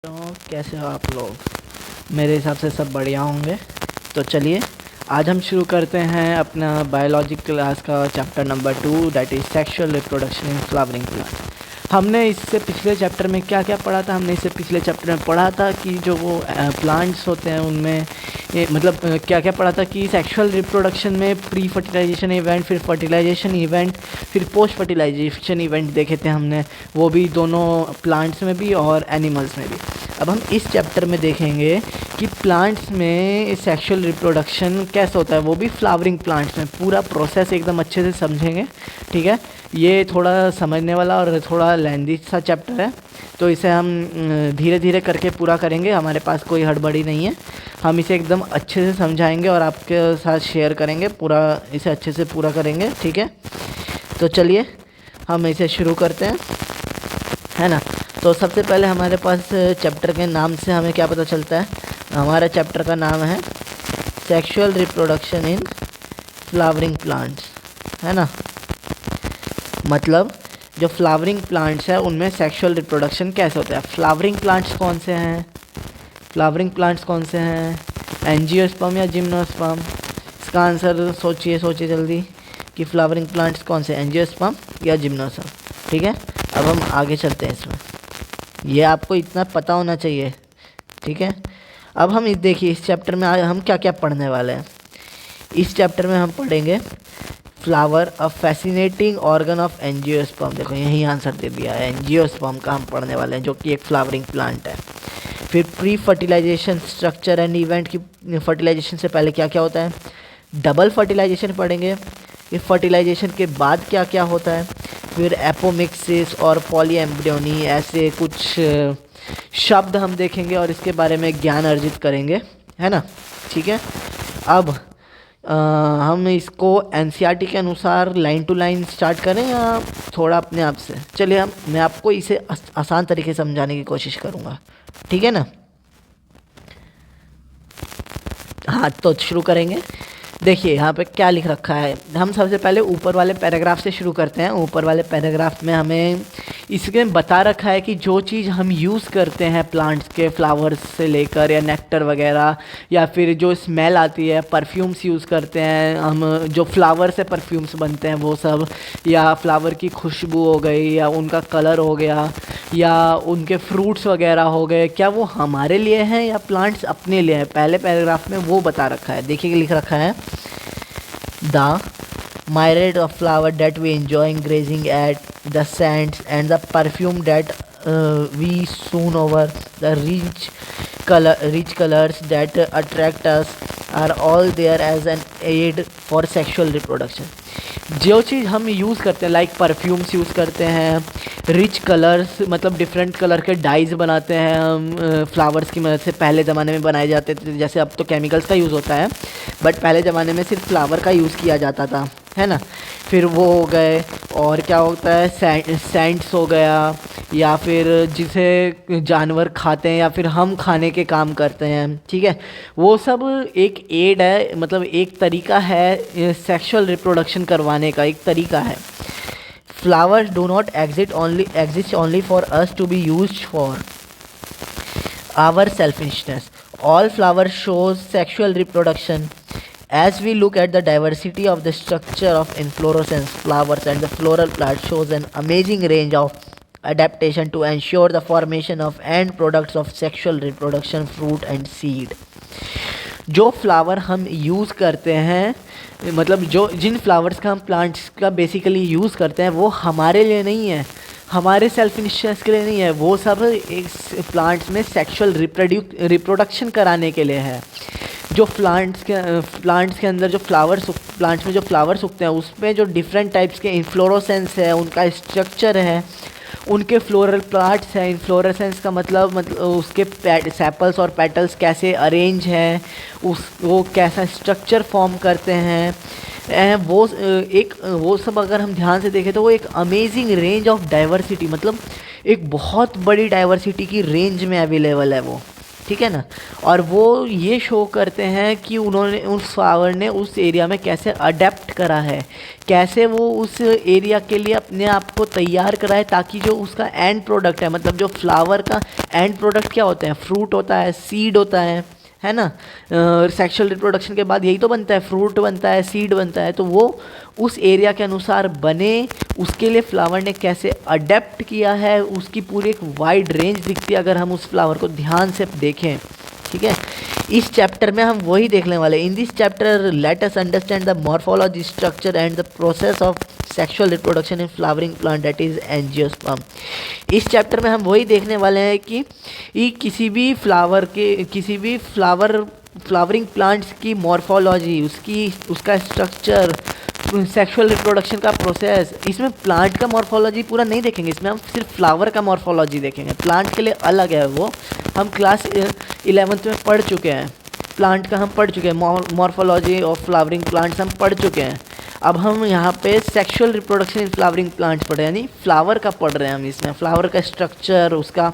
तो कैसे हो आप लोग? मेरे हिसाब से सब बढ़िया होंगे। तो चलिए आज हम शुरू करते हैं अपना बायोलॉजी क्लास का chapter number 2, that is sexual reproduction in flowering plant. हमने इससे पिछले चैप्टर में क्या क्या पढ़ा था? हमने इससे पिछले चैप्टर में पढ़ा था कि जो वो प्लांट्स होते हैं उनमें मतलब क्या क्या पढ़ा था कि सेक्सुअल रिप्रोडक्शन में प्री फर्टिलाइजेशन इवेंट, फिर फर्टिलाइजेशन इवेंट, फिर पोस्ट फर्टिलाइजेशन इवेंट देखे थे हमने, वो भी दोनों प्लांट्स में भी और एनिमल्स में भी। अब हम इस चैप्टर में देखेंगे कि प्लांट्स में सेक्सुअल रिप्रोडक्शन कैसे होता है, वो भी फ्लावरिंग प्लांट्स में। पूरा प्रोसेस एकदम अच्छे से समझेंगे, ठीक है। ये थोड़ा समझने वाला और थोड़ा लेंथी सा चैप्टर है, तो इसे हम धीरे धीरे करके पूरा करेंगे। हमारे पास कोई हड़बड़ी नहीं है, हम इसे एकदम अच्छे से समझाएंगे और आपके साथ शेयर करेंगे, पूरा इसे अच्छे से पूरा करेंगे, ठीक है। तो चलिए हम इसे शुरू करते हैं, है ना। तो सबसे पहले हमारे पास चैप्टर के नाम से हमें क्या पता चलता है? हमारा चैप्टर का नाम है sexual reproduction in flowering plants, है ना। मतलब जो फ्लावरिंग प्लांट्स है उनमें सेक्सुअल रिप्रोडक्शन कैसे होता है। फ्लावरिंग प्लांट्स कौन से हैं? फ्लावरिंग प्लांट्स कौन से हैं? एंजियोस्पर्म या जिम्नोस्पर्म? इसका आंसर सोचिए जल्दी कि फ्लावरिंग प्लांट्स कौन से, एंजियोस्पर्म या जिम्नोस्पर्म, ठीक है। अब हम आगे चलते हैं इसमें, ये आपको इतना पता होना चाहिए, ठीक है। अब हम देखिए इस चैप्टर में हम क्या क्या पढ़ने वाले हैं। इस चैप्टर में हम पढ़ेंगे flower, a fascinating organ of angiosperm. देखो यही आंसर दे दिया है, एंजियोस्पर्म का हम पढ़ने वाले हैं, जो कि एक फ्लावरिंग प्लांट है। फिर pre fertilization structure and event, की फर्टिलाइजेशन से पहले क्या क्या होता है। डबल फर्टिलाइजेशन पढ़ेंगे, फिर फर्टिलाइजेशन के बाद क्या क्या होता है। फिर एपोमिक्सिस और पॉलीएम्ब्रियोनी, ऐसे कुछ शब्द हम देखेंगे और इसके बारे में ज्ञान अर्जित करेंगे, है ना, ठीक है। अब हम इसको एनसीईआरटी के अनुसार लाइन टू लाइन स्टार्ट करें या थोड़ा अपने आप से? चलिए मैं आपको इसे आसान तरीके से समझाने की कोशिश करूँगा, ठीक है ना। हाँ तो शुरू करेंगे। देखिए यहाँ पे क्या लिख रखा है। हम सबसे पहले ऊपर वाले पैराग्राफ से शुरू करते हैं। ऊपर वाले पैराग्राफ में हमें इसमें बता रखा है कि जो चीज़ हम यूज़ करते हैं प्लांट्स के, फ्लावर्स से लेकर या नेक्टर वगैरह, या फिर जो स्मेल आती है, परफ्यूम्स यूज़ करते हैं हम, जो फ्लावर से परफ्यूम्स बनते हैं वो सब, या फ्लावर की खुशबू हो गई, या उनका कलर हो गया, या उनके फ्रूट्स वगैरह हो गए, क्या वो हमारे लिए हैं या प्लांट्स अपने लिए हैं? पहले पैराग्राफ में वो बता रखा है। देखिए लिख रखा है, the myriad of flower that we enjoying grazing at, the scents and the perfume that we soon over, the rich colors that attract us are all there as an aid for sexual reproduction. जो चीज़ हम use करते हैं, like perfumes use करते हैं, rich colours मतलब different colour के dies बनाते हैं हम फ्लावर्स की मदद से। पहले ज़माने में बनाए जाते थे, जैसे अब तो केमिकल्स का यूज़ होता है, बट पहले ज़माने में सिर्फ फ्लावर का यूज़ किया जाता था, है ना। फिर वो हो गए, और क्या होता है, सेंट्स हो गया, या फिर जिसे जानवर खाते हैं या फिर हम खाने के काम करते हैं, ठीक है। वो सब एक एड है, मतलब एक तरीका है सेक्सुअल रिप्रोडक्शन करवाने का, एक तरीका है। Flowers do not exist only for us to be used for our selfishness. All flowers shows sexual reproduction. As we look at the diversity of the structure of inflorescence flowers, and the floral plant shows an amazing range of adaptation to ensure the formation of end products of sexual reproduction, fruit and seed. जो flower हम use करते हैं, मतलब जो जिन flowers का हम plants का basically use करते हैं, वो हमारे लिए नहीं है, हमारे सेल्फ इंटरेस्ट के लिए नहीं है, वो सब इस प्लांट्स में सेक्सुअल रिप्रोडक्शन कराने के लिए है। जो प्लांट्स के अंदर जो प्लांट्स में जो फ्लावर्स उगते हैं, उसमें जो डिफरेंट टाइप्स के इन्फ्लोरोसेंस है, उनका स्ट्रक्चर है, उनके फ्लोरल प्लांट्स हैं। इन्फ्लोरेसेंस का मतलब उसके सेपल्स और पेटल्स कैसे अरेंज हैं, वो कैसा स्ट्रक्चर फॉर्म करते हैं, वो सब अगर हम ध्यान से देखें तो वो एक अमेजिंग रेंज ऑफ डाइवर्सिटी, मतलब एक बहुत बड़ी डाइवर्सिटी की रेंज में अवेलेबल है वो, ठीक है ना। और वो ये शो करते हैं कि उन्होंने उस फ्लावर ने उस एरिया में कैसे अडेप्ट करा है, कैसे वो उस एरिया के लिए अपने आप को तैयार करा है, ताकि जो उसका एंड प्रोडक्ट है, मतलब जो फ्लावर का एंड प्रोडक्ट क्या होता है, फ्रूट होता है, सीड होता है ना। सेक्सुअल रिप्रोडक्शन के बाद यही तो बनता है, फ्रूट बनता है, सीड बनता है। तो वो उस एरिया के अनुसार बने, उसके लिए फ्लावर ने कैसे अडेप्ट किया है, उसकी पूरी एक वाइड रेंज दिखती है अगर हम उस फ्लावर को ध्यान से देखें। ठीक है, इस चैप्टर में हम वही देखने वाले। In this chapter let us understand the morphology, structure and the process of sexual reproduction in flowering plant, that is angiosperm. इस चैप्टर में हम वही देखने वाले हैं कि किसी भी फ्लावरिंग प्लांट्स की मॉर्फोलॉजी, उसका स्ट्रक्चर, सेक्सुअल रिप्रोडक्शन का प्रोसेस। इसमें प्लांट का मॉर्फोलॉजी पूरा नहीं देखेंगे, इसमें हम सिर्फ फ्लावर का मॉर्फोलॉजी देखेंगे। प्लांट के लिए अलग है, वो हम क्लास 11th में पढ़ चुके हैं। प्लांट का हम पढ़ चुके हैं, मॉर्फोलॉजी ऑफ फ्लावरिंग प्लांट्स हम पढ़ चुके हैं। अब हम यहाँ पे sexual reproduction in flowering plants पढ़ रहे हैं, यानी फ्लावर का पढ़ रहे हैं हम। इसमें फ्लावर का स्ट्रक्चर, उसका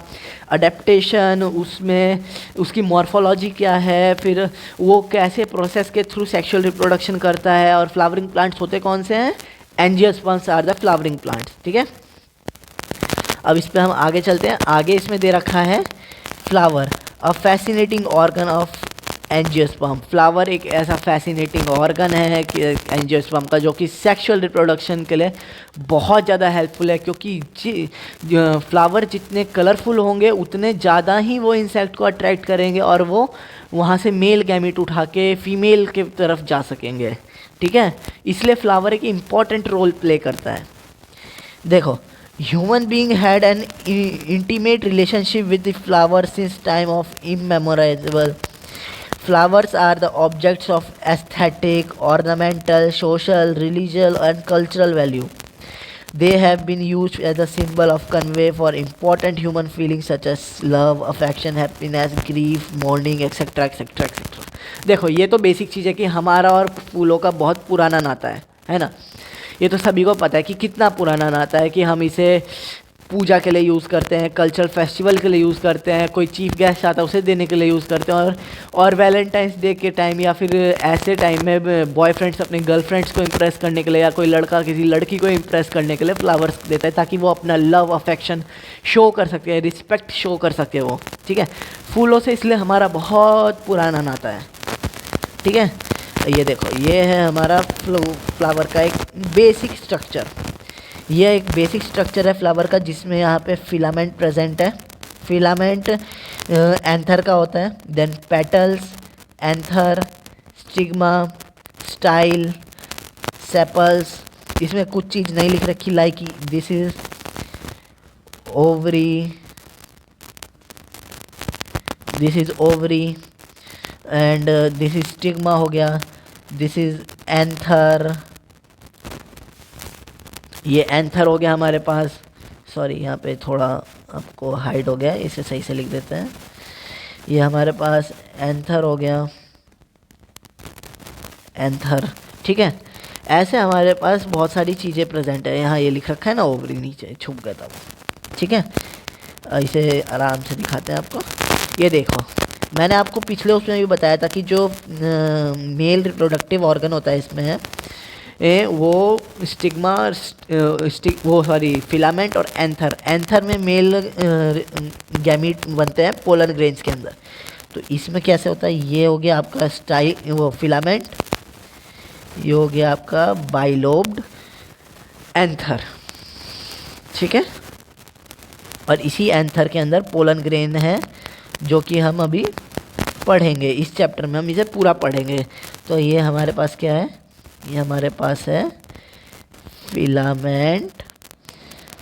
अडेप्टेशन, उसमें उसकी मॉर्फोलॉजी क्या है, फिर वो कैसे प्रोसेस के थ्रू सेक्सुअल रिप्रोडक्शन करता है। और फ्लावरिंग प्लांट्स होते कौन से हैं? Angiosperms are the flowering plants. ठीक है, अब इस पर हम आगे चलते हैं। आगे इसमें दे रखा है flower, a fascinating organ of angiosperm. Flower एक ऐसा फैसिनेटिंग ऑर्गन है कि एंजियोस्पर्म का, जो कि सेक्सुअल रिप्रोडक्शन के लिए बहुत ज़्यादा हेल्पफुल है। क्योंकि फ्लावर जितने कलरफुल होंगे उतने ज़्यादा ही वो इंसेक्ट को अट्रैक्ट करेंगे और वो वहाँ से मेल गैमीट उठा के फीमेल के तरफ जा सकेंगे। ठीक है, इसलिए फ्लावर एक इम्पॉर्टेंट रोल प्ले करता है। देखो, human being had an intimate relationship with the flower since time of immemorable. Flowers are the objects of aesthetic, ornamental, social, religious and cultural value. They have been used as a symbol of convey for important human feelings such as love, affection, happiness, grief, mourning, etc. etc. etc. देखो, ये तो basic चीज़ है कि हमारा और फूलों का बहुत पुराना नाता है ना। ये तो सभी को पता है कि कितना पुराना नाता है, कि हम इसे पूजा के लिए यूज़ करते हैं, कल्चरल फेस्टिवल के लिए यूज़ करते हैं, कोई चीफ गेस्ट आता है उसे देने के लिए यूज़ करते हैं। और वैलेंटाइंस डे के टाइम या फिर ऐसे टाइम में बॉयफ्रेंड्स अपने गर्लफ्रेंड्स को इम्प्रेस करने के लिए, या कोई लड़का किसी लड़की को इम्प्रेस करने के लिए फ्लावर्स देता है, ताकि वो अपना लव अफेक्शन शो कर सके, रिस्पेक्ट शो कर सके वो। ठीक है, फूलों से इसलिए हमारा बहुत पुराना नाता है। ठीक है, ये देखो, ये है हमारा फ्लावर का एक बेसिक स्ट्रक्चर। यह एक बेसिक स्ट्रक्चर है फ्लावर का, जिसमें यहाँ पे फिलामेंट प्रेजेंट है। फिलामेंट एंथर का होता है, then petals, anther, stigma, style, sepals. इसमें कुछ चीज़ नहीं लिख रखी, like this is ovary, this is ovary and this is stigma हो गया, दिस इज एंथर। ये एंथर हो गया हमारे पास। सॉरी, यहाँ पे थोड़ा आपको हाइड हो गया, इसे सही से लिख देते हैं। ये हमारे पास एंथर हो गया, एंथर। ठीक है, ऐसे हमारे पास बहुत सारी चीज़ें प्रेजेंट है। यहाँ ये लिख रखा है ना, ओवरी, नीचे छुप गया था वो। ठीक है, इसे आराम से दिखाते हैं आपको। ये देखो, मैंने आपको पिछले उसमें भी बताया था कि जो मेल रिप्रोडक्टिव ऑर्गन होता है इसमें है वो स्टिग्मा, फिलामेंट और एंथर। एंथर में मेल गैमीट बनते हैं पोलन ग्रेन्स के अंदर। तो इसमें कैसे होता है, ये हो गया आपका स्टाइल, वो फिलामेंट, ये हो गया आपका बाइलोब्ड एंथर। ठीक है, और इसी एंथर के अंदर पोलन ग्रेन है, जो कि हम अभी पढ़ेंगे इस चैप्टर में, हम इसे पूरा पढ़ेंगे। तो ये हमारे पास क्या है, ये हमारे पास है फिलामेंट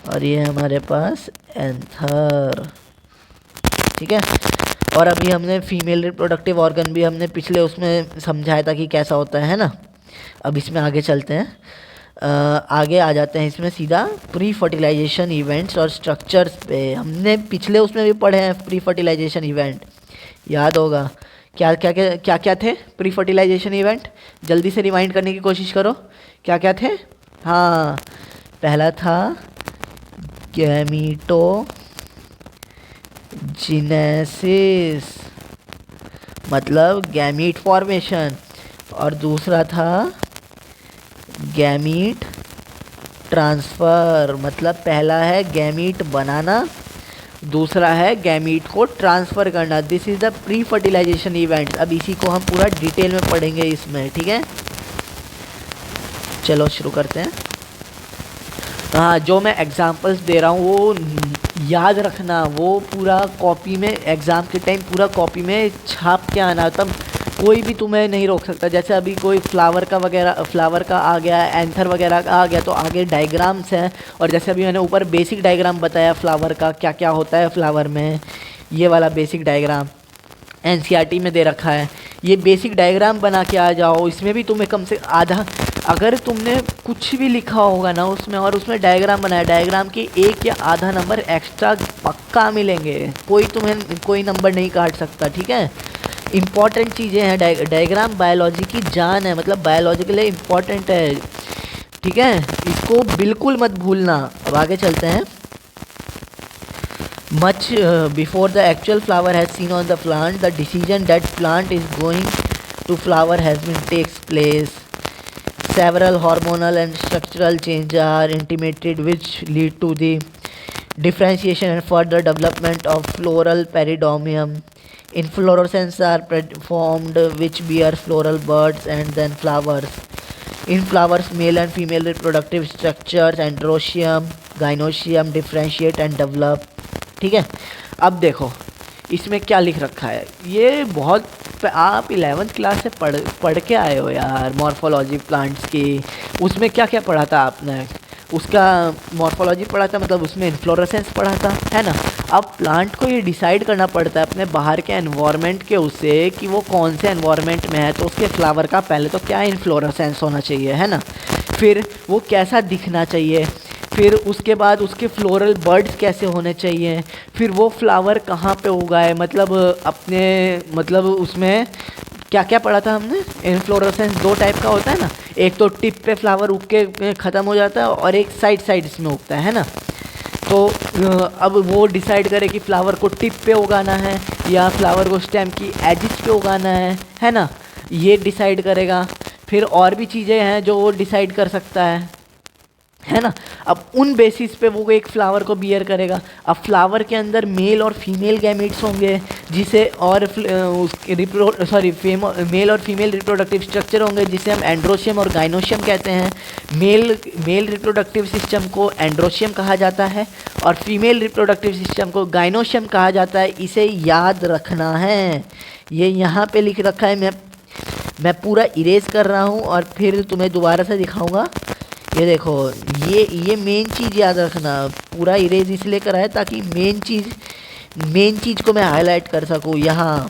और ये हमारे पास एंथर। ठीक है, और अभी हमने फीमेल रिप्रोडक्टिव ऑर्गन भी हमने पिछले उसमें समझाया था कि कैसा होता है ना। अब इसमें आगे चलते हैं, आगे आ जाते हैं इसमें सीधा प्री फर्टिलाइजेशन इवेंट्स और स्ट्रक्चर्स पे। हमने पिछले उसमें भी पढ़े हैं प्री फर्टिलाइजेशन इवेंट, याद होगा। क्या क्या थे प्री फर्टिलाइजेशन इवेंट? जल्दी से रिमाइंड करने की कोशिश करो, क्या क्या थे? हाँ, पहला था गैमीटोजेनेसिस, मतलब गैमीट फॉर्मेशन, और दूसरा था गैमीट ट्रांसफ़र। मतलब पहला है गैमीट बनाना, दूसरा है गैमीट को ट्रांसफ़र करना। This is the pre fertilization event. अब इसी को हम पूरा डिटेल में पढ़ेंगे इसमें, ठीक है। चलो शुरू करते हैं। हाँ, जो मैं एग्जांपल्स दे रहा हूँ वो याद रखना, वो पूरा कॉपी में एग्ज़ाम के टाइम पूरा कॉपी में छाप के आना, तब कोई भी तुम्हें नहीं रोक सकता। जैसे अभी कोई फ्लावर का आ गया, एंथर वगैरह का आ गया, तो आगे डायग्राम्स हैं। और जैसे अभी मैंने ऊपर बेसिक डायग्राम बताया फ्लावर का, क्या क्या होता है फ्लावर में, ये वाला बेसिक डायग्राम एनसीईआरटी में दे रखा है। ये बेसिक डायग्राम बना के आ जाओ। इसमें भी तुम्हें कम से आधा, अगर तुमने कुछ भी लिखा होगा ना उसमें, और उसमें डायग्राम बनाया, डायग्राम के एक या आधा नंबर एक्स्ट्रा पक्का मिलेंगे। कोई नंबर नहीं काट सकता, ठीक है। इम्पॉर्टेंट चीज़ें हैं, डायग्राम बायोलॉजी की जान है, मतलब बायोलॉजी के लिए इम्पॉर्टेंट है, ठीक है। इसको बिल्कुल मत भूलना। अब आगे चलते हैं। Much before the actual flower has seen on the plant, the decision that plant is going to flower has been takes place. Several hormonal and structural changes are intimated which lead to the differentiation and further development of floral peridomium. Inflorescences are formed which bear floral buds and then flowers. In flowers, male and female reproductive structures, androecium, gynoecium differentiate and develop. ठीक है। अब देखो इसमें क्या लिख रखा है। ये बहुत आप 11th क्लास से पढ़ के आए हो यार, मॉर्फोलॉजी प्लांट्स की। उसमें क्या क्या पढ़ा था आपने? उसका मॉर्फोलॉजी पढ़ा था, मतलब उसमें इन्फ्लोरेसेंस पढ़ा था, है ना। अब प्लांट को ये डिसाइड करना पड़ता है अपने बाहर के एनवायरनमेंट के उससे कि वो कौन से एनवायरनमेंट में है। तो उसके फ्लावर का पहले तो क्या इन्फ्लोरेसेंस होना चाहिए, है ना। फिर वो कैसा दिखना चाहिए, फिर उसके बाद उसके फ्लोरल बर्ड्स कैसे होने चाहिए, फिर वो फ्लावर कहाँ पे उगाए, मतलब उसमें क्या क्या पढ़ा था हमने। इन्फ्लोरेसेंस दो टाइप का होता है ना, एक तो टिप पे फ्लावर उग के ख़त्म हो जाता है, और एक साइड्स में उगता है ना। तो अब वो डिसाइड करे कि फ्लावर को टिप पे उगाना है या फ्लावर को स्टेम की एजिस पे उगाना है ना। ये डिसाइड करेगा। फिर और भी चीज़ें हैं जो वो डिसाइड कर सकता है ना। अब उन बेसिस पे वो एक फ्लावर को बियर करेगा। अब फ्लावर के अंदर मेल और फीमेल गैमेट्स होंगे, जिसे और मेल और फीमेल रिप्रोडक्टिव स्ट्रक्चर होंगे, जिसे हम एंड्रोशियम और गाइनोशियम कहते हैं। मेल रिप्रोडक्टिव सिस्टम को एंड्रोशियम कहा जाता है और फीमेल रिप्रोडक्टिव सिस्टम को गाइनोशियम कहा जाता है। इसे याद रखना है। ये यहाँ पे लिख रखा है, मैं पूरा इरेज कर रहा हूँ और फिर तुम्हें दोबारा से दिखाऊंगा। ये देखो, ये मेन चीज़ याद रखना। पूरा इरेज इसलिए करा है ताकि मेन चीज़ को मैं हाईलाइट कर सकूँ। यहाँ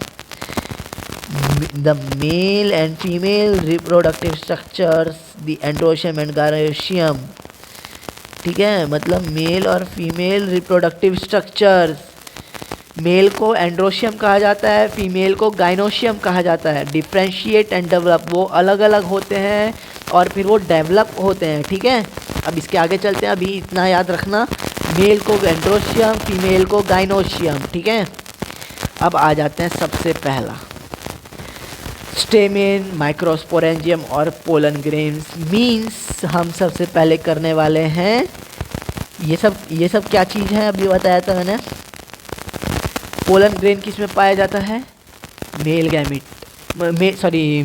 the male and female reproductive structures, the androecium and gynoecium, ठीक है। मतलब मेल और फीमेल रिप्रोडक्टिव स्ट्रक्चर्स, मेल को एंड्रोशियम कहा जाता है, फीमेल को गाइनोशियम कहा जाता है। डिफ्रेंशिएट एंड डेवलप, वो अलग अलग होते हैं और फिर वो डेवलप होते हैं, ठीक है। अब इसके आगे चलते हैं। अभी इतना याद रखना, मेल को एंड्रोशियम, फीमेल को गाइनोशियम, ठीक है। अब आ जाते हैं सबसे पहला, स्टेमेन, माइक्रोस्पोरेंजियम और पोलन ग्रेन्स। मीन्स हम सबसे पहले करने वाले हैं ये सब क्या चीज़ है अभी बताया था मैंने। पोलन ग्रेन किस में पाया जाता है? मेल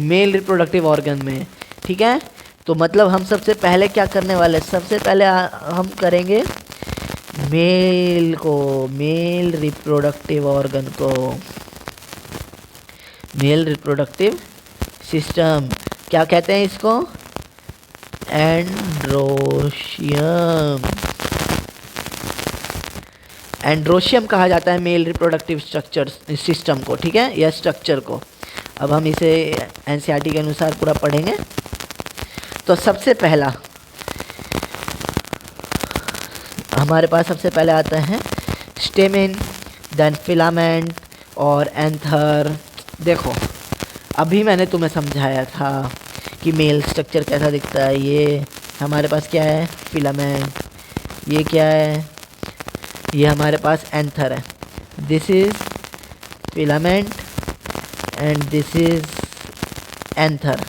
मेल रिप्रोडक्टिव ऑर्गन में, ठीक है। तो मतलब हम सबसे पहले क्या करने वाले, सबसे पहले हम करेंगे मेल रिप्रोडक्टिव ऑर्गन को, मेल रिप्रोडक्टिव सिस्टम क्या कहते हैं इसको? एंड्रोशियम कहा जाता है मेल रिप्रोडक्टिव स्ट्रक्चर सिस्टम को, ठीक है, या स्ट्रक्चर को। अब हम इसे एनसीईआरटी के अनुसार पूरा पढ़ेंगे। तो सबसे पहला हमारे पास सबसे पहले आता है स्टेमेन, देन फिलामेंट और एंथर। देखो अभी मैंने तुम्हें समझाया था कि मेल स्ट्रक्चर कैसा दिखता है। ये हमारे पास क्या है? फिलामेंट। ये क्या है? ये हमारे पास एंथर है। This is filament and this is anther.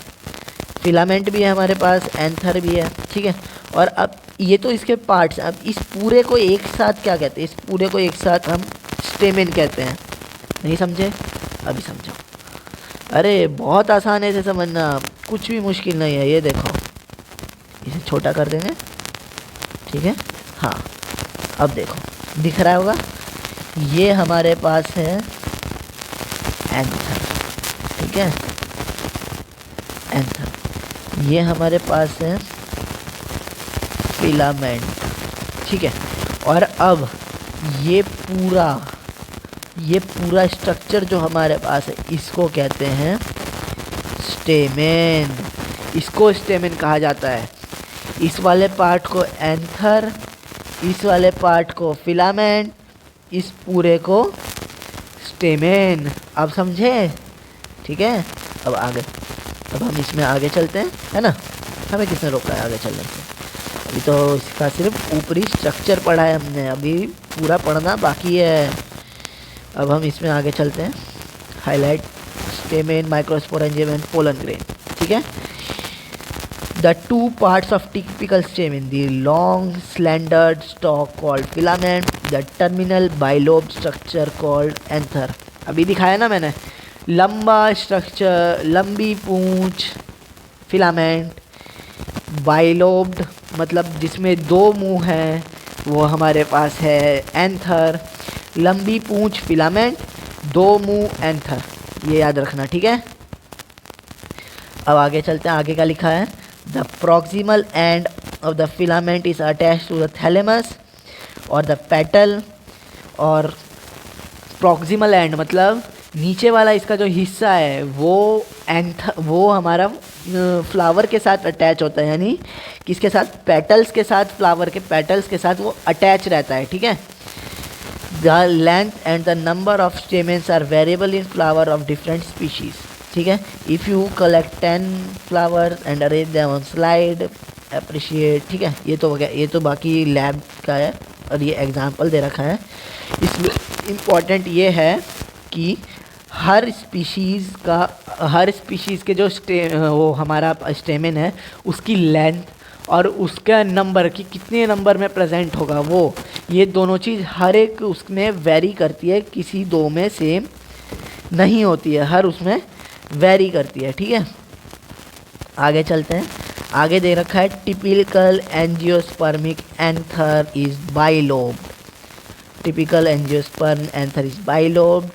Filament भी है हमारे पास, एंथर भी है, ठीक है। और अब ये तो इसके पार्ट्स, अब इस पूरे को एक साथ क्या कहते हैं? इस पूरे को एक साथ हम स्टेमेन कहते हैं। नहीं समझे? अभी समझो। अरे बहुत आसान है इसे समझना, कुछ भी मुश्किल नहीं है। ये देखो, इसे छोटा कर देंगे, ठीक है। हाँ, अब देखो दिख रहा होगा, ये हमारे पास है एंथर, ठीक है, एंथर। ये हमारे पास है फिलामेंट, ठीक है। और अब ये पूरा स्ट्रक्चर जो हमारे पास है, इसको कहते हैं स्टेमेन। इसको स्टेमेन कहा जाता है। इस वाले पार्ट को एंथर, इस वाले पार्ट को फिलामेंट, इस पूरे को स्टेमेन। अब समझे? ठीक है। अब आगे, अब हम इसमें आगे चलते हैं, है ना। हमें किसने रोका है आगे चलने से? अभी तो इसका सिर्फ ऊपरी स्ट्रक्चर पढ़ा है हमने, अभी पूरा पढ़ना बाकी है। अब हम इसमें आगे चलते हैं। Highlight stamen, microsporangium and pollen grain, ठीक है। The two parts of typical stamen, the long slandered stalk called filament, the terminal bilobed structure called anther। अभी दिखाया ना मैंने, लंबा स्ट्रक्चर, लंबी पूंछ फिलामेंट, बाइलोब्ड मतलब जिसमें दो मुंह हैं, वो हमारे पास है एंथर। लंबी पूंछ फिलामेंट, दो मुंह एंथर, ये याद रखना, ठीक है। अब आगे चलते हैं, आगे का लिखा है The proximal end of the filament is attached to the thalamus or the petal। और proximal end मतलब नीचे वाला इसका जो हिस्सा है वो हमारा फ्लावर के साथ अटैच होता है, यानी किसके साथ? पेटल्स के साथ, फ्लावर के पेटल्स के साथ वो अटैच रहता है, ठीक है। The length and the number of stamens are variable in flower of different species, ठीक है। If you collect 10 flowers and arrange them on slide appreciate, ठीक है। ये तो बाकी लैब का है और ये एग्जांपल दे रखा है। इसमें इम्पॉर्टेंट ये है कि हर स्पीशीज़ के जो वो हमारा स्टेमेन है, उसकी लेंथ और उसका नंबर कि कितने नंबर में प्रेजेंट होगा, वो ये दोनों चीज़ हर एक उसमें वेरी करती है, किसी दो में सेम नहीं होती है, हर उसमें वेरी करती है, ठीक है। आगे चलते हैं, आगे दे रखा है typical angiospermic anther is bilobed. Typical angiosperm anther is bilobed.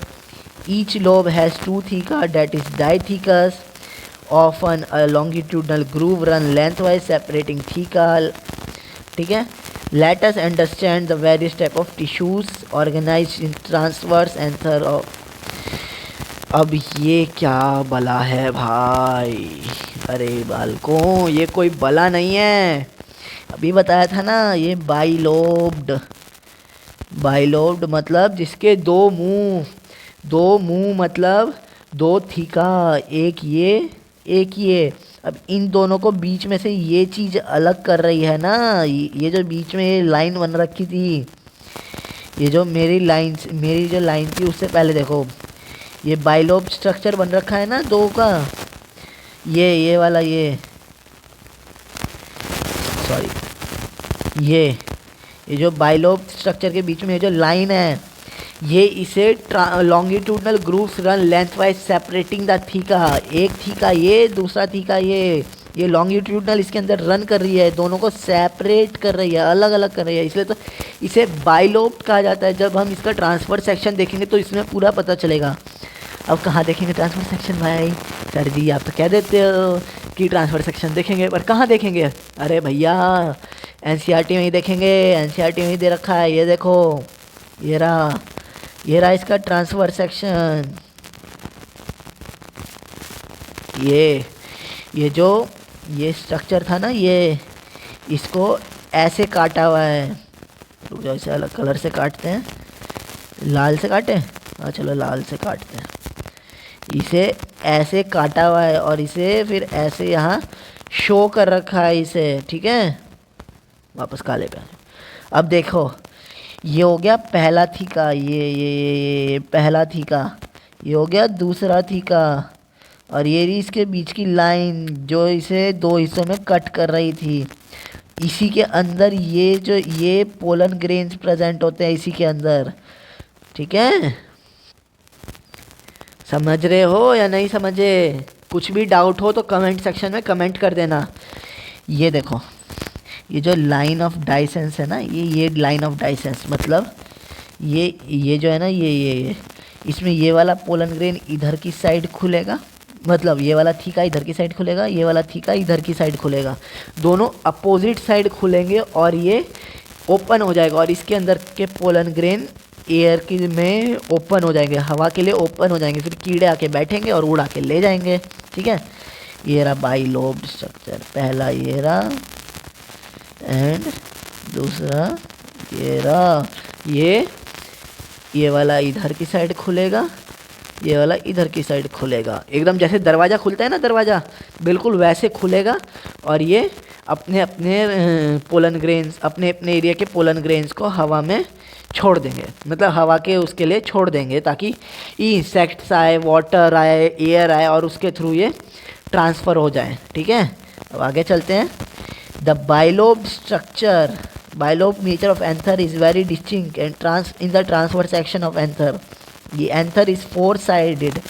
Each lobe has two theca that is dithecous, often a longitudinal groove run lengthwise separating theca, ठीक है। Let us understand the various type of tissues organized in transverse anther of। अब ये क्या बला है भाई? अरे बालकों, ये कोई बला नहीं है, अभी बताया था ना, ये बाइलोब्ड मतलब जिसके दो मुंह मतलब दो थीका, एक ये। अब इन दोनों को बीच में से ये चीज़ अलग कर रही है ना, ये जो बीच में ये लाइन बन रखी थी, ये जो मेरी जो लाइन थी, उससे पहले देखो ये बाइलोब स्ट्रक्चर बन रखा है ना दो का, ये वाला, ये सॉरी ये जो बाइलोब स्ट्रक्चर के बीच में जो लाइन है, ये इसे longitudinal grooves run lengthwise separating the theca. एक थीका ये, दूसरा थीका ये लॉन्गिट्यूडनल इसके अंदर रन कर रही है, दोनों को सेपरेट कर रही है, अलग अलग कर रही है, इसलिए तो इसे बाइलोब्ड कहा जाता है। जब हम इसका ट्रांसफर सेक्शन देखेंगे तो इसमें पूरा पता चलेगा। अब कहाँ देखेंगे ट्रांसफर सेक्शन भाई? सर जी आप तो कह देते हो कि ट्रांसफर सेक्शन देखेंगे, पर कहाँ देखेंगे? अरे भैया एनसीईआरटी में ही देखेंगे, एनसीईआरटी में ही दे रखा है, ये देखो, ये रहा इसका ट्रांसफर सेक्शन। ये स्ट्रक्चर था ना, ये इसको ऐसे काटा हुआ है, रुक जाओ इसे अलग कलर से काटते हैं, लाल से काटे, हाँ चलो लाल से काटते हैं। इसे ऐसे काटा हुआ है और इसे फिर ऐसे यहाँ शो कर रखा है इसे, ठीक है। वापस काले पे। अब देखो ये हो गया पहला थीका, ये पहला थीका, ये हो गया दूसरा थीका। और ये रही इसके बीच की लाइन जो इसे दो हिस्सों में कट कर रही थी। इसी के अंदर ये जो ये पोलन ग्रेन्स प्रेजेंट होते हैं इसी के अंदर। ठीक है, समझ रहे हो या नहीं समझे? कुछ भी डाउट हो तो कमेंट सेक्शन में कमेंट कर देना। ये देखो, ये जो लाइन ऑफ डाइसेंस है ना, ये लाइन ऑफ डाइसेंस मतलब ये जो है ना, ये इसमें ये वाला पोलन ग्रेन इधर की साइड खुलेगा, मतलब ये वाला थीका इधर की साइड खुलेगा, ये वाला थीका इधर की साइड खुलेगा, दोनों अपोजिट साइड खुलेंगे और ये ओपन हो जाएगा। और इसके अंदर के पोलन ग्रेन एयर की में ओपन हो जाएंगे, हवा के लिए ओपन हो जाएंगे, फिर कीड़े आके बैठेंगे और उड़ा के ले जाएंगे। ठीक है, ये रहा बाइलोब स्ट्रक्चर, पहला ये रहा एंड दूसरा ये रहा। ये वाला इधर की साइड खुलेगा, ये वाला इधर की साइड खुलेगा, एकदम जैसे दरवाज़ा खुलता है ना, दरवाज़ा बिल्कुल वैसे खुलेगा। और ये अपने अपने पोलन ग्रेन्स, अपने अपने एरिया के पोलन ग्रेन्स को हवा में छोड़ देंगे, मतलब हवा के उसके लिए छोड़ देंगे ताकि इंसेक्ट्स आए, वाटर आए, एयर आए और उसके थ्रू ये ट्रांसफ़र हो जाए। ठीक है, अब आगे चलते हैं। The bilobe structure, bilobe nature of anther is very distinct and in the transverse section of anther. The anther is four-sided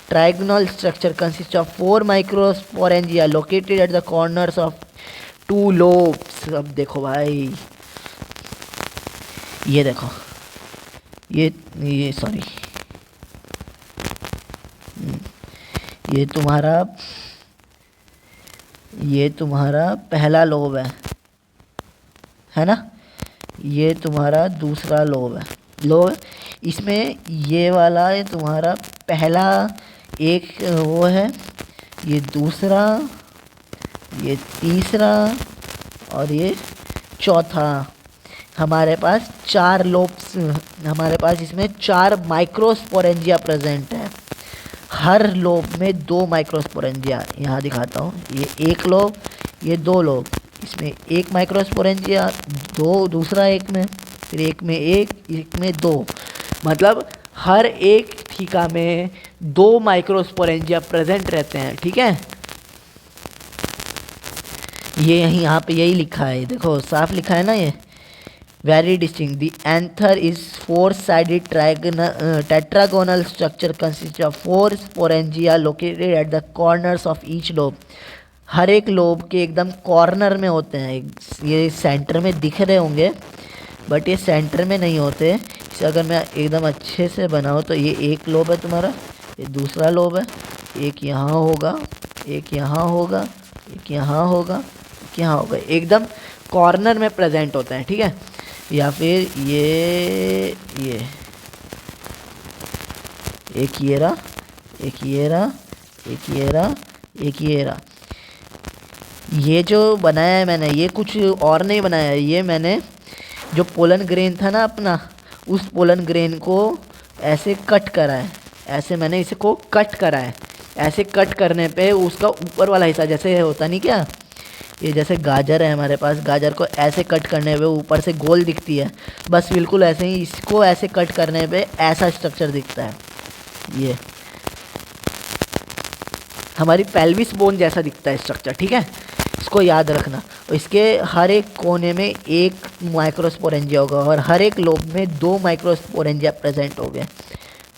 trigonal structure consists of four microsporangia located at the corners of two lobes। अब देखो भाई, ये देखो, ये sorry, ये तुम्हारा पहला lobe है ना, ये तुम्हारा दूसरा लोब है। लोब इसमें ये वाला है तुम्हारा पहला एक वो है, ये दूसरा, ये तीसरा और ये चौथा। हमारे पास चार लोब्स, हमारे पास इसमें चार माइक्रोस्पोरेंजिया प्रेजेंट है। हर लोब में दो माइक्रोस्पोरेंजिया, यहाँ दिखाता हूँ, ये एक लोब, ये दो लोब, इसमें एक माइक्रोस्पोरेंजिया, दो दूसरा एक में, फिर एक में एक में दो, मतलब हर एक थीका में दो माइक्रोस्पोरेंजिया प्रेजेंट रहते हैं। ठीक है, ये यहाँ पे यही लिखा है, देखो साफ लिखा है ना, ये very distinct. The anther is four sided tetragonal structure consist of four sporangia located at the corners of each lobe. हर एक लोब के एकदम कॉर्नर में होते हैं, ये सेंटर में दिख रहे होंगे बट ये सेंटर में नहीं होते। इसे अगर मैं एकदम अच्छे से बनाऊँ तो ये एक लोब है तुम्हारा, ये दूसरा लोब है, एक यहाँ होगा, एक यहाँ होगा, एक यहाँ होगा, एक यहाँ होगा, एकदम कॉर्नर में प्रेजेंट होते हैं। ठीक है, या फिर ये एक ये रहा, एक ये रहा, एक ये रहा, एक ये रहा। ये जो बनाया है मैंने, ये कुछ और नहीं बनाया है, ये मैंने जो पोलन ग्रेन था ना अपना, उस पोलन ग्रेन को ऐसे कट करा है, ऐसे मैंने इसे को कट करा है। ऐसे कट करने पे उसका ऊपर वाला हिस्सा, जैसे होता नहीं क्या, ये जैसे गाजर है हमारे पास, गाजर को ऐसे कट करने पे ऊपर से गोल दिखती है, बस बिल्कुल ऐसे ही इसको ऐसे कट करने पे ऐसा स्ट्रक्चर दिखता है। ये हमारी पेल्विस बोन जैसा दिखता है स्ट्रक्चर। ठीक है, इसको याद रखना। और इसके हर एक कोने में एक माइक्रोस्पोरेंजिया होगा और हर एक लोब में दो माइक्रोस्पोरेंजिया प्रेजेंट हो गए।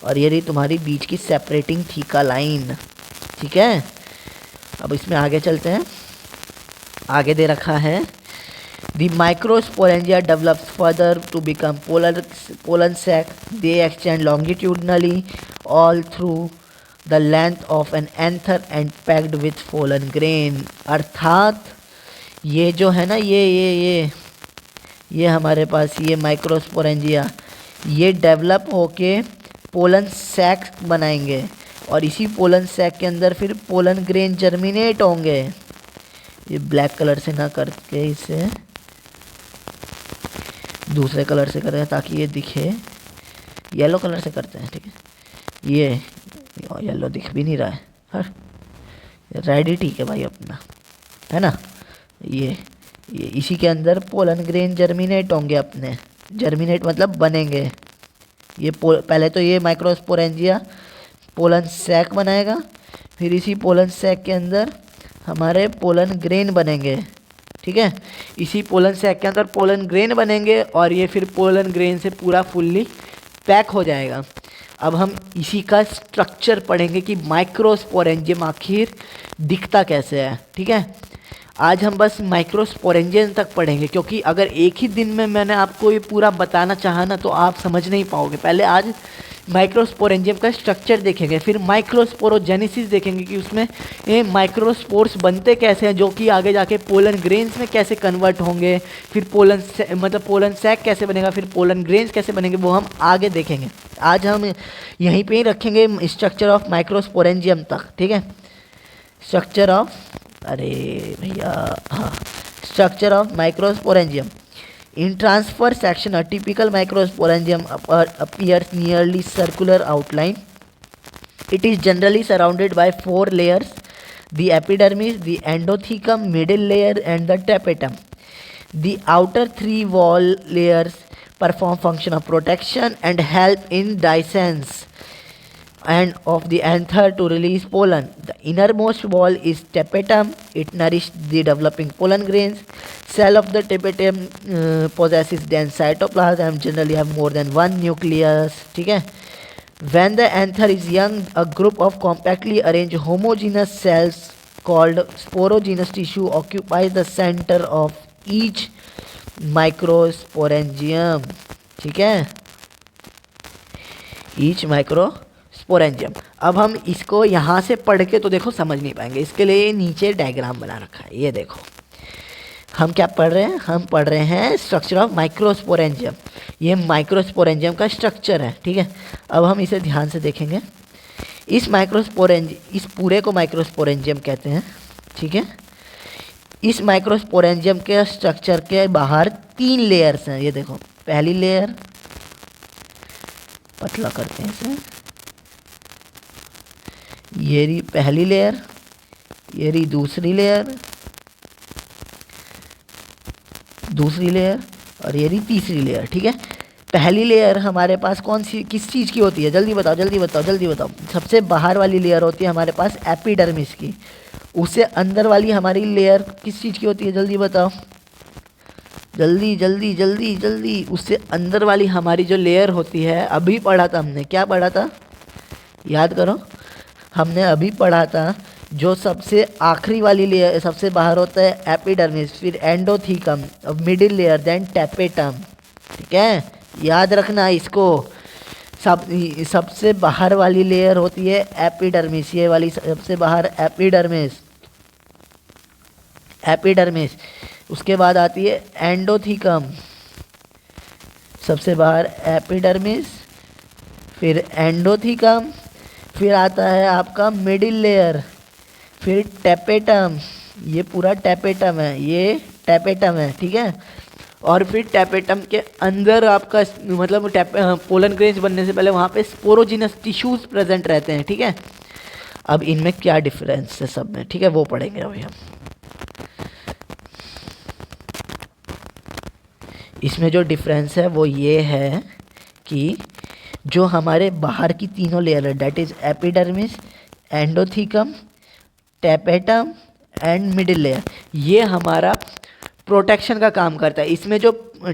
और ये रही तुम्हारी बीच की सेपरेटिंग थीका लाइन। ठीक है, अब इसमें आगे चलते हैं। आगे दे रखा है the microsporangia develops further to become pollen sac. They extend longitudinally all through the length of an anther and packed with pollen grain. अर्थात ये जो है ना, ये हमारे पास ये माइक्रोस्पोरेंजिया ये डेवलप होके पोलन सैक बनाएंगे और इसी पोलन सैक के अंदर फिर पोलन ग्रेन जर्मिनेट होंगे। ये ब्लैक कलर से ना करके इसे दूसरे कलर से करें ताकि ये दिखे, येलो कलर से करते हैं। ठीक है, ये येलो दिख भी नहीं रहा है, हाँ रेड ही ठीक है भाई अपना, है ना। ये इसी के अंदर पोलन ग्रेन जर्मिनेट होंगे अपने, जर्मिनेट मतलब बनेंगे। ये पहले तो ये माइक्रोस्पोरेंजिया पोलन सैक बनाएगा, फिर इसी पोलन सैक के अंदर हमारे पोलन ग्रेन बनेंगे, ठीक है। इसी पोलन सैक के अंदर पोलन ग्रेन बनेंगे और ये फिर पोलन ग्रेन से पूरा फुल्ली पैक हो जाएगा। अब हम इसी का स्ट्रक्चर पढ़ेंगे कि माइक्रोस्पोरेंजियम आखिर दिखता कैसे है, ठीक है। आज हम बस माइक्रोस्पोरेंजियम तक पढ़ेंगे, क्योंकि अगर एक ही दिन में मैंने आपको ये पूरा बताना चाहा ना तो आप समझ नहीं पाओगे। पहले आज माइक्रोस्पोरेंजियम का स्ट्रक्चर देखेंगे, फिर माइक्रोस्पोरोजेनेसिस देखेंगे कि उसमें ये माइक्रोस्पोर्स बनते कैसे हैं, जो कि आगे जाके पोलन ग्रेन्स में कैसे कन्वर्ट होंगे, फिर पोलन सैक कैसे बनेगा, फिर पोलन ग्रेन्स कैसे बनेंगे, वो हम आगे देखेंगे। आज हम यहीं पे ही रखेंगे स्ट्रक्चर ऑफ माइक्रोस्पोरेंजियम तक, ठीक है। Structure of structure of microsporangium. In transfer section, a typical microsporangium appears nearly circular outline. It is generally surrounded by 4 layers: the epidermis, the endothecum, middle layer, and the tapetum. The outer 3 wall layers perform function of protection and help in dehiscence and of the anther to release pollen. The innermost wall is tapetum. It nourishes the developing pollen grains. Cell of the tapetum possesses dense cytoplasm and generally have more than one nucleus, ठीक है। When the anther is young, a group of compactly arranged homogeneous cells called sporogenous tissue occupies the center of each microsporangium, ठीक है। each microsporangium। अब हम इसको यहाँ से पढ़ के तो देखो समझ नहीं पाएंगे, इसके लिए नीचे डायग्राम बना रखा है, ये देखो। हम क्या पढ़ रहे हैं, हम पढ़ रहे हैं स्ट्रक्चर ऑफ माइक्रोस्पोरेंजियम। ये माइक्रोस्पोरेंजियम का स्ट्रक्चर है, ठीक है। अब हम इसे ध्यान से देखेंगे। इस पूरे को माइक्रोस्पोरेंजियम कहते हैं, ठीक है। इस माइक्रोस्पोरेंजियम के स्ट्रक्चर के बाहर 3 लेयर्स हैं, ये देखो। पहली लेयर, पतला करते हैं इसे, ये रही पहली लेयर, ये रही दूसरी लेयर और ये रही तीसरी लेयर, ठीक है। पहली लेयर हमारे पास किस चीज़ की होती है, जल्दी बताओ। सबसे बाहर वाली लेयर होती है हमारे पास एपिडर्मिस की। उससे अंदर वाली हमारी लेयर किस चीज़ की होती है, जल्दी बताओ, जल्दी। उससे अंदर वाली हमारी जो लेयर होती है, अभी पढ़ा था हमने, क्या पढ़ा था, याद करो। हमने अभी पढ़ा था जो सबसे आखिरी वाली लेयर सबसे बाहर होता है एपिडर्मिस, फिर एंडोथीकम, मिडिल लेयर, देन टैपेटम, ठीक है। याद रखना इसको। सबसे बाहर वाली लेयर होती है एपिडर्मिस, ये वाली सबसे बाहर एपिडर्मिस। उसके बाद आती है एंडोथीकम, सबसे बाहर एपिडर्मिस, फिर एंडोथीकम, फिर आता है आपका मिडिल लेयर, फिर टैपेटम। ये पूरा टैपेटम है, ठीक है। और फिर टैपेटम के अंदर आपका मतलब पोलन ग्रेन्स बनने से पहले वहाँ पे स्पोरोजिनस टिश्यूज प्रेजेंट रहते हैं, ठीक है। अब इनमें क्या डिफरेंस है सब में, ठीक है, वो पढ़ेंगे अभी हम। इसमें जो डिफरेंस है वो ये है कि जो हमारे बाहर की तीनों लेयर है, that is epidermis, endothecium, tapetum and middle layer, ये हमारा प्रोटेक्शन का काम करता है। इसमें जो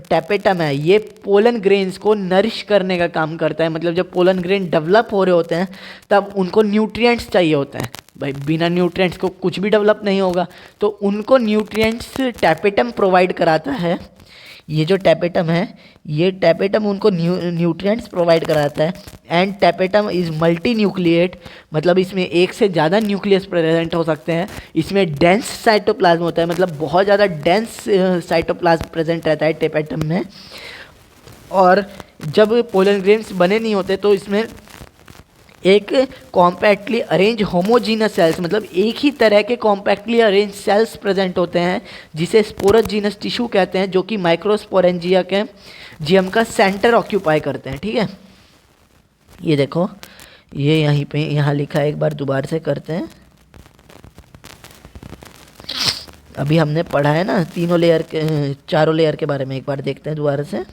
टैपेटम है ये पोलन ग्रेन्स को नरिश करने का काम करता है। मतलब जब पोलन ग्रेन डेवलप हो रहे होते हैं तब उनको न्यूट्रिएंट्स चाहिए होते हैं। भाई बिना न्यूट्रिएंट्स को कुछ भी डेवलप नहीं होगा, तो उनको न्यूट्रिएंट्स टैपेटम प्रोवाइड कराता है। ये जो टैपेटम है, ये टैपेटम उनको न्यूट्रिएंट्स प्रोवाइड कराता है। And tapetum is multi nucleate, मतलब इसमें एक से ज़्यादा न्यूक्लियस प्रेजेंट हो सकते हैं। इसमें डेंस साइटोप्लाज्म होता है, मतलब बहुत ज़्यादा डेंस साइटोप्लाज्म प्रेजेंट रहता है टैपेटम में। और जब पोलन ग्रेन्स बने नहीं होते तो इसमें एक कॉम्पैक्टली अरेंज होमोजीनस सेल्स, मतलब एक ही तरह के कॉम्पैक्टली अरेंज सेल्स प्रेजेंट होते हैं, जिसे स्पोरोजीनस टिश्यू कहते हैं, जो कि माइक्रोस्पोरेंजिया के जीएम का सेंटर ऑक्यूपाई करते हैं, ठीक है। ये देखो, ये यहीं पे यहाँ लिखा है, एक बार दोबारा से करते हैं। अभी हमने पढ़ा है ना तीनों लेयर के, चारों लेयर के बारे में, एक बार देखते हैं दोबारा से।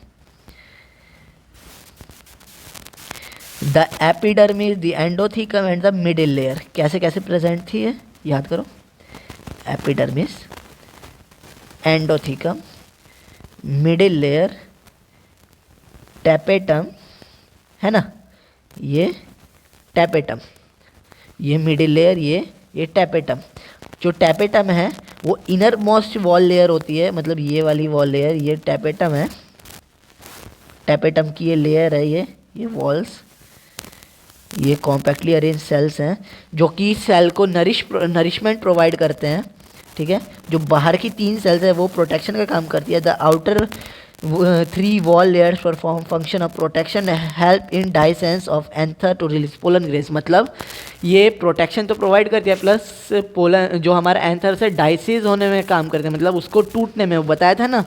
The epidermis, the endothecium and the middle layer कैसे कैसे प्रेजेंट थी है, याद करो। Epidermis, endothecium, middle layer, tapetum, है ना, ये टैपेटम, ये मिडिल लेयर, ये टैपेटम। जो टैपेटम है वो इनर मोस्ट वॉल लेयर होती है, मतलब ये वाली वॉल लेयर, ये टैपेटम है। टैपेटम की ये लेयर है, ये वॉल्स, ये कॉम्पैक्टली अरेंज सेल्स हैं जो कि सेल को नरिशमेंट प्रोवाइड करते हैं, ठीक है। जो बाहर की 3 सेल्स है वो प्रोटेक्शन का काम करती है। The outer 3 wall layers perform function of protection, help in dehiscence of anther to release pollen grains. मतलब ये प्रोटेक्शन तो प्रोवाइड करती है, प्लस पोलन जो हमारा एंथर से डाइसिस होने में काम करते हैं, मतलब उसको टूटने में। वो बताया था ना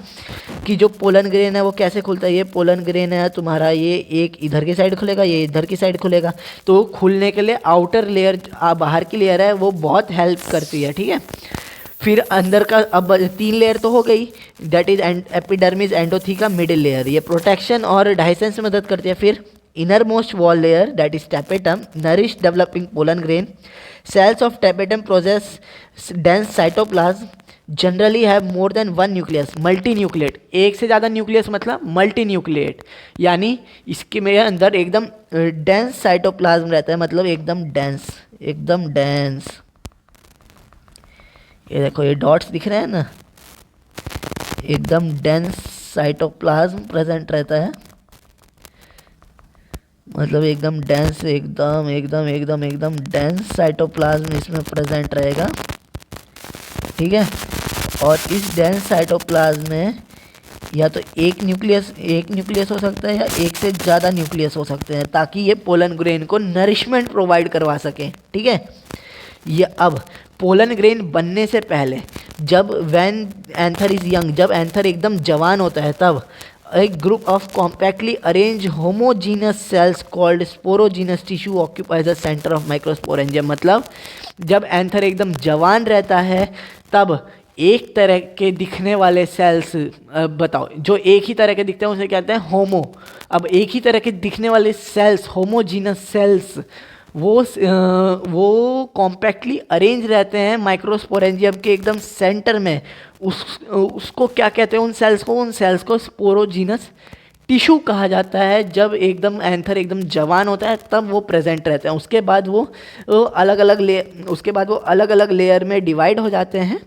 कि जो पोलन ग्रेन है वो कैसे खुलता है। ये पोलन ग्रेन है तुम्हारा, ये एक इधर की साइड खुलेगा, ये इधर की साइड खुलेगा। तो खुलने के लिए आउटर लेयर, बाहर की लेयर है, वो बहुत हेल्प करती है, ठीक है। फिर अंदर का अब 3 लेयर तो हो गई, that is epidermis, endothecium, middle layer, ये प्रोटेक्शन और डाइसेंस में मदद करती है। फिर innermost wall layer that is tapetum, nourish developing pollen grain. Cells of tapetum process dense cytoplasm, generally have more than 1 nucleus, multinucleate, एक से ज़्यादा न्यूक्लियस मतलब मल्टी न्यूक्लिएट, यानी इसके मेरे अंदर एकदम डेंस साइटोप्लाज्म रहता है, मतलब एकदम डेंस, एकदम डेंस। ये देखो ये डॉट्स दिख रहे हैं ना, एकदम डेंस साइटोप्लाज्म प्रेजेंट रहता है, मतलब एकदम डेंस, एकदम एकदम एकदम एकदम डेंस साइटोप्लाज्म इसमें प्रेजेंट रहेगा, ठीक है। और इस डेंस साइटोप्लाज्म में या तो एक न्यूक्लियस हो सकता है या एक से ज़्यादा न्यूक्लियस हो सकते हैं, ताकि ये पोलन ग्रेन को नरिशमेंट प्रोवाइड करवा सकें, ठीक है। ये अब पोलन ग्रेन बनने से पहले, जब व्हेन एंथर इज यंग, जब एंथर एकदम जवान होता है, तब एक group of compactly arrange homogeneous cells called sporogenous tissue occupies the centre of microsporangium. मतलब जब एंथर एकदम जवान रहता है तब एक तरह के दिखने वाले सेल्स, बताओ जो एक ही तरह के दिखते हैं उसे कहते हैं होमो। अब एक ही तरह के दिखने वाले सेल्स, होमोजीनस सेल्स, वो कॉम्पैक्टली अरेंज रहते हैं माइक्रोस्पोरेंजियम के एकदम सेंटर में। उसको क्या कहते हैं, उन सेल्स को स्पोरोजीनस टिश्यू कहा जाता है। जब एकदम एंथर एकदम जवान होता है तब वो प्रेजेंट रहते हैं। उसके बाद वो अलग अलग लेयर में डिवाइड हो जाते हैं,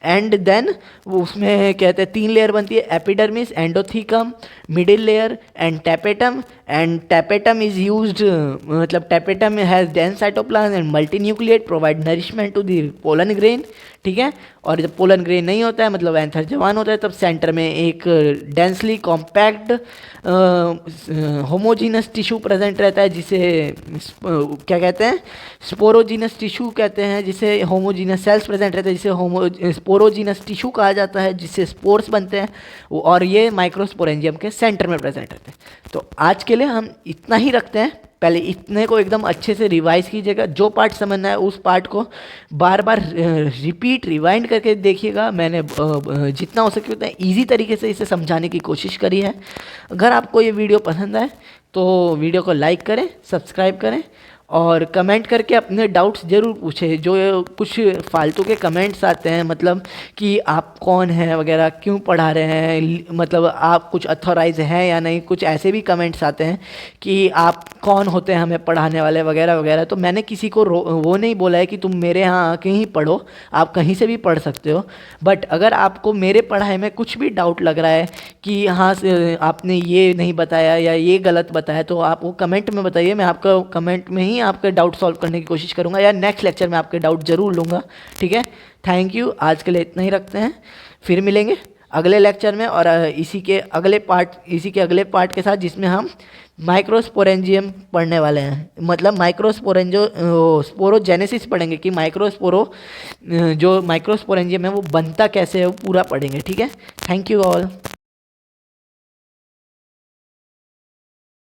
एंड देन वो उसमें कहते हैं 3 लेयर बनती है, epidermis, endothecium, middle layer and tapetum. And tapetum is used, मतलब tapetum has dense cytoplasm and multinucleate provide nourishment to the pollen grain, ठीक है। और जब पोलन ग्रेन नहीं होता है, मतलब एंथर जवान होता है, तब सेंटर में एक densely compact homogeneous tissue present रहता है, जिसे क्या कहते हैं, स्पोरोजीनस टिश्यू कहते हैं। जिसे होमोजीनस सेल्स प्रेजेंट रहते हैं, जिसे स्पोरोजीनस टिश्यू कहा जाता है, जिससे स्पोर्स बनते हैं, और ये माइक्रोस्पोरेंजियम के सेंटर में प्रेजेंट रहते हैं। तो आज के लिए हम इतना ही रखते हैं। पहले इतने को एकदम अच्छे से रिवाइज कीजिएगा, जो पार्ट समझना है उस पार्ट को बार बार रिवाइंड करके देखिएगा। मैंने जितना हो सके उतना ईजी तरीके से इसे समझाने की कोशिश करी है। अगर आपको ये वीडियो पसंद आए तो वीडियो को लाइक करें, सब्सक्राइब करें और कमेंट करके अपने डाउट्स ज़रूर पूछें। जो कुछ फालतू के कमेंट्स आते हैं, मतलब कि आप कौन हैं वगैरह, क्यों पढ़ा रहे हैं, मतलब आप कुछ अथॉराइज हैं या नहीं, कुछ ऐसे भी कमेंट्स आते हैं कि आप कौन होते हैं हमें पढ़ाने वाले वगैरह वगैरह। तो मैंने किसी को वो नहीं बोला है कि तुम मेरे यहाँ आके ही पढ़ो, आप कहीं से भी पढ़ सकते हो। बट अगर आपको मेरे पढ़ाई में कुछ भी डाउट लग रहा है कि हाँ आपने ये नहीं बताया या ये गलत बताया, तो आप वो कमेंट में बताइए। मैं आपका कमेंट में ही आपके डाउट सॉल्व करने की कोशिश करूंगा, या नेक्स्ट लेक्चर में आपके डाउट जरूर लूँगा, ठीक है। थैंक यू, आज के लिए इतना ही रखते हैं। फिर मिलेंगे अगले लेक्चर में, और इसी के अगले पार्ट के साथ, जिसमें हम माइक्रोस्पोरेंजियम पढ़ने वाले हैं। मतलब स्पोरोजेनेसिस पढ़ेंगे कि जो माइक्रोस्पोरेंजियम है वो बनता कैसे है, वो पूरा पढ़ेंगे, ठीक है। Thank you all.